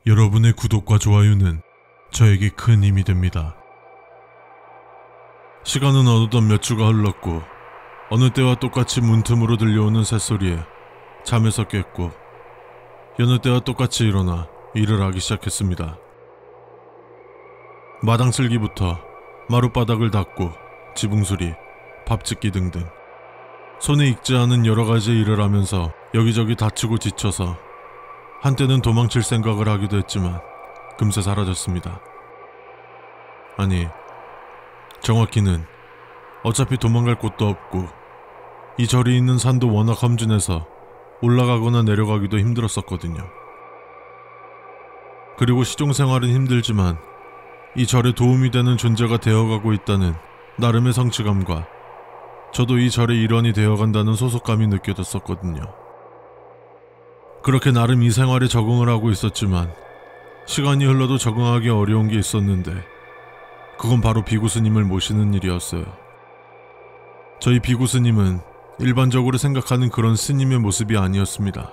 여러분의 구독과 좋아요는 저에게 큰 힘이 됩니다. 시간은 어느덧 몇 주가 흘렀고 어느 때와 똑같이 문틈으로 들려오는 새소리에 잠에서 깼고 여느 때와 똑같이 일어나 일을 하기 시작했습니다. 마당 쓸기부터 마룻바닥을 닦고 지붕수리, 밥짓기 등등 손에 익지 않은 여러가지 일을 하면서 여기저기 다치고 지쳐서 한때는 도망칠 생각을 하기도 했지만 금세 사라졌습니다. 아니, 정확히는 어차피 도망갈 곳도 없고 이 절이 있는 산도 워낙 험준해서 올라가거나 내려가기도 힘들었었거든요. 그리고 시종생활은 힘들지만 이 절에 도움이 되는 존재가 되어가고 있다는 나름의 성취감과 저도 이 절의 일원이 되어간다는 소속감이 느껴졌었거든요. 그렇게 나름 이 생활에 적응을 하고 있었지만 시간이 흘러도 적응하기 어려운 게 있었는데 그건 바로 비구스님을 모시는 일이었어요. 저희 비구스님은 일반적으로 생각하는 그런 스님의 모습이 아니었습니다.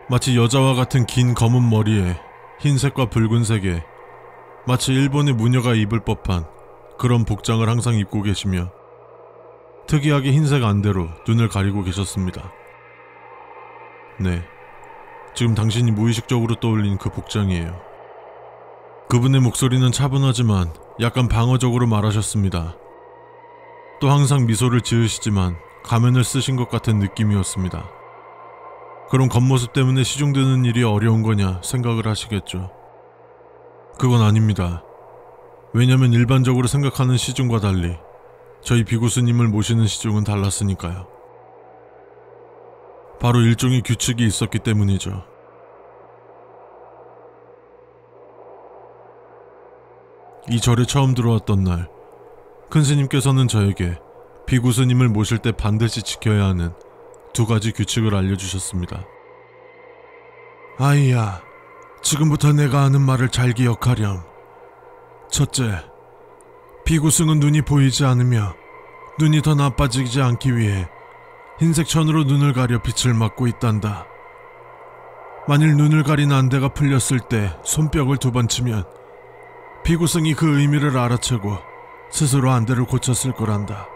마치 여자와 같은 긴 검은 머리에 흰색과 붉은색에 마치 일본의 무녀가 입을 법한 그런 복장을 항상 입고 계시며 특이하게 흰색 안대로 눈을 가리고 계셨습니다. 네, 지금 당신이 무의식적으로 떠올린 그 복장이에요. 그분의 목소리는 차분하지만 약간 방어적으로 말하셨습니다. 또 항상 미소를 지으시지만 가면을 쓰신 것 같은 느낌이었습니다. 그런 겉모습 때문에 시중드는 일이 어려운 거냐 생각을 하시겠죠. 그건 아닙니다. 왜냐면 일반적으로 생각하는 시중과 달리 저희 비구스님을 모시는 시중은 달랐으니까요. 바로 일종의 규칙이 있었기 때문이죠. 이 절에 처음 들어왔던 날, 큰 스님께서는 저에게 비구스님을 모실 때 반드시 지켜야 하는 두 가지 규칙을 알려주셨습니다. 아이야, 지금부터 내가 하는 말을 잘 기억하렴. 첫째, 비구승은 눈이 보이지 않으며 눈이 더 나빠지지 않기 위해 흰색 천으로 눈을 가려 빛을 막고 있단다. 만일 눈을 가린 안대가 풀렸을 때 손뼉을 2번 치면 비구승이 그 의미를 알아채고 스스로 안대를 고쳤을 거란다.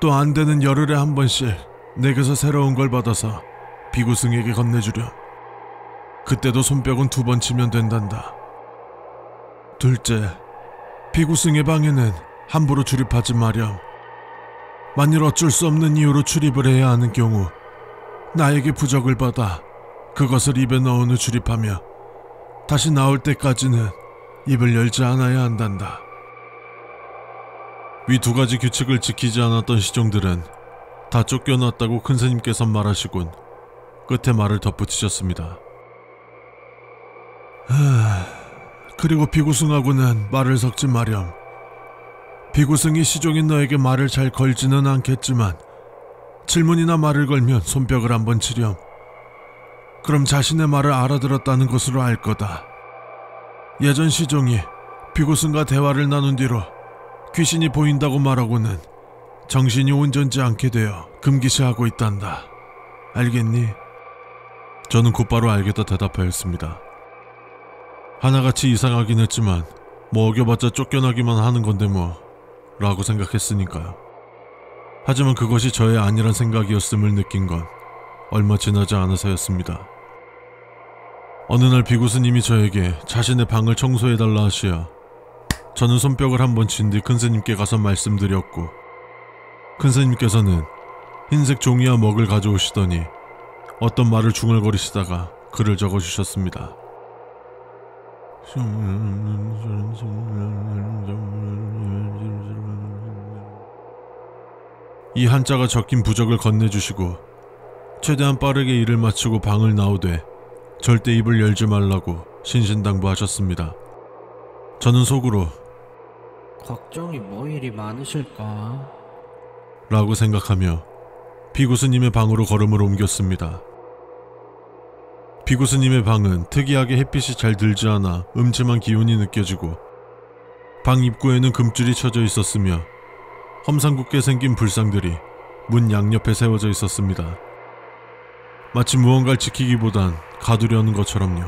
또 안대는 열흘에 한 번씩 내게서 새로운 걸 받아서 비구승에게 건네주렴. 그때도 손뼉은 2번 치면 된단다. 둘째, 비구승의 방에는 함부로 출입하지 마렴. 만일 어쩔 수 없는 이유로 출입을 해야 하는 경우 나에게 부적을 받아 그것을 입에 넣은 후 출입하며 다시 나올 때까지는 입을 열지 않아야 한단다. 위 2가지 규칙을 지키지 않았던 시종들은 다 쫓겨났다고 큰 스님께서 말하시곤 끝에 말을 덧붙이셨습니다. 그리고 비구승하고는 말을 섞지 마렴. 비구승이 시종인 너에게 말을 잘 걸지는 않겠지만 질문이나 말을 걸면 손뼉을 한번 치렴. 그럼 자신의 말을 알아들었다는 것으로 알 거다. 예전 시종이 비구승과 대화를 나눈 뒤로 귀신이 보인다고 말하고는 정신이 온전지 않게 되어 금기시하고 있단다. 알겠니? 저는 곧바로 알겠다 대답하였습니다. 하나같이 이상하긴 했지만 뭐 어겨봤자 쫓겨나기만 하는 건데 뭐 라고 생각했으니까요. 하지만 그것이 저의 아니란 생각이었음을 느낀 건 얼마 지나지 않아서였습니다. 어느 날 비구스님이 저에게 자신의 방을 청소해달라 하시어 저는 손뼉을 한번 친 뒤 큰스님께 가서 말씀드렸고 큰스님께서는 흰색 종이와 먹을 가져오시더니 어떤 말을 중얼거리시다가 글을 적어주셨습니다. 이 한자가 적힌 부적을 건네주시고 최대한 빠르게 일을 마치고 방을 나오되 절대 입을 열지 말라고 신신당부하셨습니다. 저는 속으로 걱정이 뭐 이리 많으실까? 라고 생각하며 비구스님의 방으로 걸음을 옮겼습니다. 비구스님의 방은 특이하게 햇빛이 잘 들지 않아 음침한 기운이 느껴지고 방 입구에는 금줄이 쳐져 있었으며 험상궂게 생긴 불상들이 문 양옆에 세워져 있었습니다. 마치 무언가를 지키기보단 가두려는 것처럼요.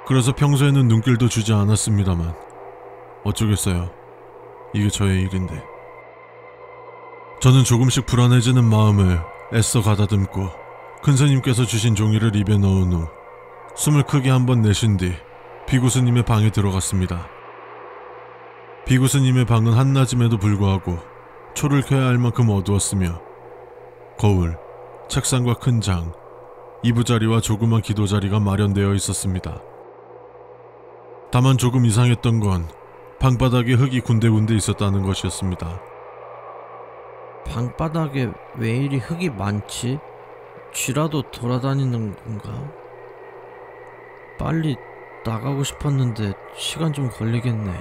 그래서 평소에는 눈길도 주지 않았습니다만 어쩌겠어요. 이게 저의 일인데. 저는 조금씩 불안해지는 마음을 애써 가다듬고 큰스님께서 주신 종이를 입에 넣은 후 숨을 크게 한번 내쉰 뒤 비구스님의 방에 들어갔습니다. 비구스님의 방은 한낮임에도 불구하고 초를 켜야 할 만큼 어두웠으며 거울, 책상과 큰 장, 이부자리와 조그만 기도자리가 마련되어 있었습니다. 다만 조금 이상했던 건 방바닥에 흙이 군데군데 있었다는 것이었습니다. 방바닥에 왜 이리 흙이 많지? 쥐라도 돌아다니는 건가? 빨리 나가고 싶었는데 시간 좀 걸리겠네.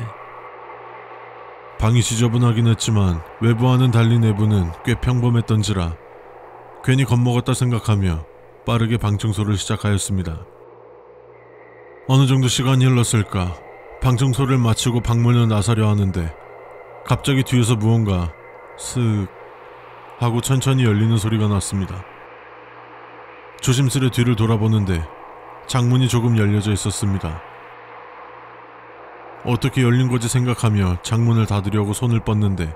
방이 지저분하긴 했지만 외부와는 달리 내부는 꽤 평범했던지라 괜히 겁먹었다 생각하며 빠르게 방 청소를 시작하였습니다. 어느 정도 시간이 흘렀을까 방 청소를 마치고 방문을 나서려 하는데 갑자기 뒤에서 무언가 슥 하고 천천히 열리는 소리가 났습니다. 조심스레 뒤를 돌아보는데 창문이 조금 열려져 있었습니다. 어떻게 열린 거지 생각하며 창문을 닫으려고 손을 뻗는데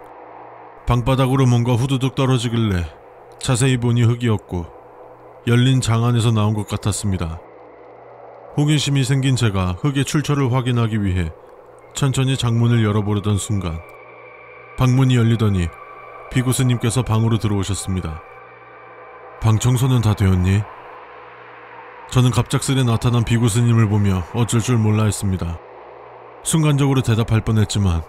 방바닥으로 뭔가 후두둑 떨어지길래 자세히 보니 흙이었고 열린 장 안에서 나온 것 같았습니다. 호기심이 생긴 제가 흙의 출처를 확인하기 위해 천천히 장문을 열어보려던 순간 방문이 열리더니 비구스님께서 방으로 들어오셨습니다. 방 청소는 다 되었니? 저는 갑작스레 나타난 비구스님을 보며 어쩔 줄 몰라 했습니다. 순간적으로 대답할 뻔했지만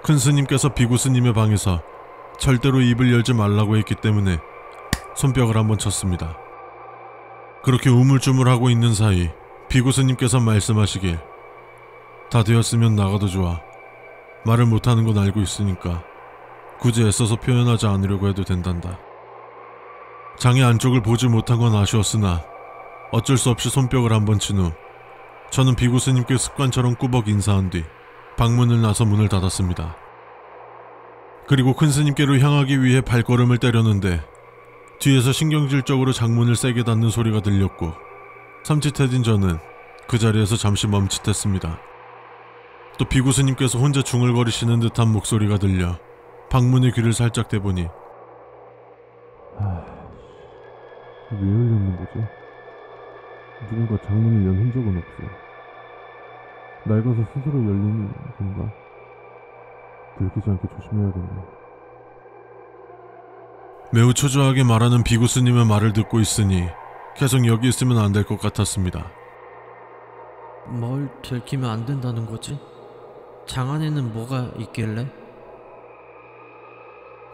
큰 스님께서 비구스님의 방에서 절대로 입을 열지 말라고 했기 때문에 손뼉을 한번 쳤습니다. 그렇게 우물쭈물하고 있는 사이 비구스님께서 말씀하시길 다 되었으면 나가도 좋아. 말을 못하는 건 알고 있으니까 굳이 애써서 표현하지 않으려고 해도 된단다. 장의 안쪽을 보지 못한 건 아쉬웠으나 어쩔 수 없이 손뼉을 한번 친 후 저는 비구스님께 습관처럼 꾸벅 인사한 뒤 방문을 나서 문을 닫았습니다. 그리고 큰 스님께로 향하기 위해 발걸음을 때렸는데 뒤에서 신경질적으로 장문을 세게 닫는 소리가 들렸고 삼치태진 저는 그 자리에서 잠시 멈칫했습니다. 또 비구스님께서 혼자 중얼거리시는 듯한 목소리가 들려 방문의 귀를 살짝 대보니 왜 열렸는 거지? 누군가 장문을 연 흔적은 없어. 낡아서 스스로 열리는 건가? 들키지 않게 조심해야겠네. 매우 초조하게 말하는 비구스님의 말을 듣고 있으니 계속 여기 있으면 안 될 것 같았습니다. 뭘 들키면 안 된다는 거지? 장 안에는 뭐가 있길래?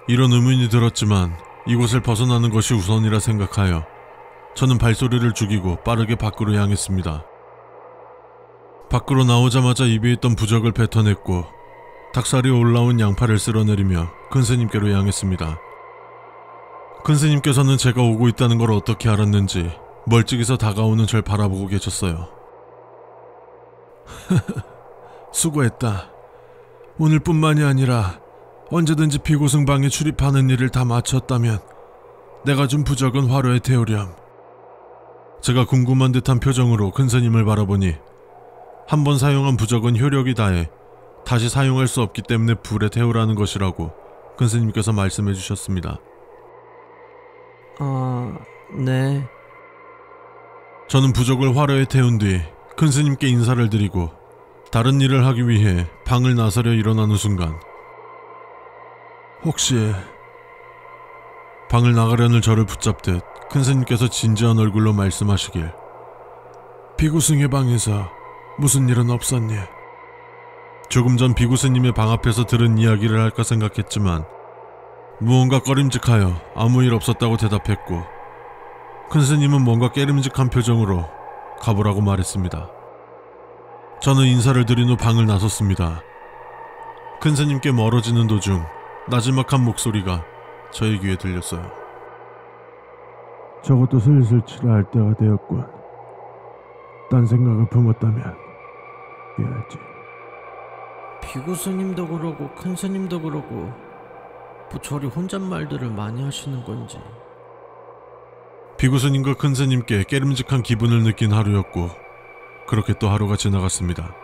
이런 의문이 들었지만 이곳을 벗어나는 것이 우선이라 생각하여 저는 발소리를 죽이고 빠르게 밖으로 향했습니다. 밖으로 나오자마자 입에 있던 부적을 뱉어냈고 닭살이 올라온 양팔을 쓸어내리며 큰스님께로 향했습니다. 큰스님께서는 제가 오고 있다는 걸 어떻게 알았는지 멀찍이서 다가오는 절 바라보고 계셨어요. 수고했다. 오늘뿐만이 아니라 언제든지 비고승방에 출입하는 일을 다 마쳤다면 내가 준 부적은 화로에 태우렴. 제가 궁금한 듯한 표정으로 큰스님을 바라보니 한 번 사용한 부적은 효력이 다해 다시 사용할 수 없기 때문에 불에 태우라는 것이라고 큰스님께서 말씀해 주셨습니다. 네. 저는 부적을 화로에 태운 뒤 큰스님께 인사를 드리고 다른 일을 하기 위해 방을 나서려 일어나는 순간 혹시 방을 나가려는 저를 붙잡듯 큰스님께서 진지한 얼굴로 말씀하시길 비구승의 방에서 무슨 일은 없었니? 조금 전 비구스님의 방 앞에서 들은 이야기를 할까 생각했지만 무언가 꺼림직하여 아무 일 없었다고 대답했고 큰스님은 뭔가 깨름직한 표정으로 가보라고 말했습니다. 저는 인사를 드린 후 방을 나섰습니다. 큰스님께 멀어지는 도중 나지막한 목소리가 저의 귀에 들렸어요. 저것도 슬슬 치러할 때가 되었군. 딴 생각을 품었다면 깨야지. 비구스님도 그러고 큰스님도 그러고 뭐 저리 혼잣말들을 많이 하시는 건지. 비구스님과 큰스님께 깨름직한 기분을 느낀 하루였고 그렇게 또 하루가 지나갔습니다.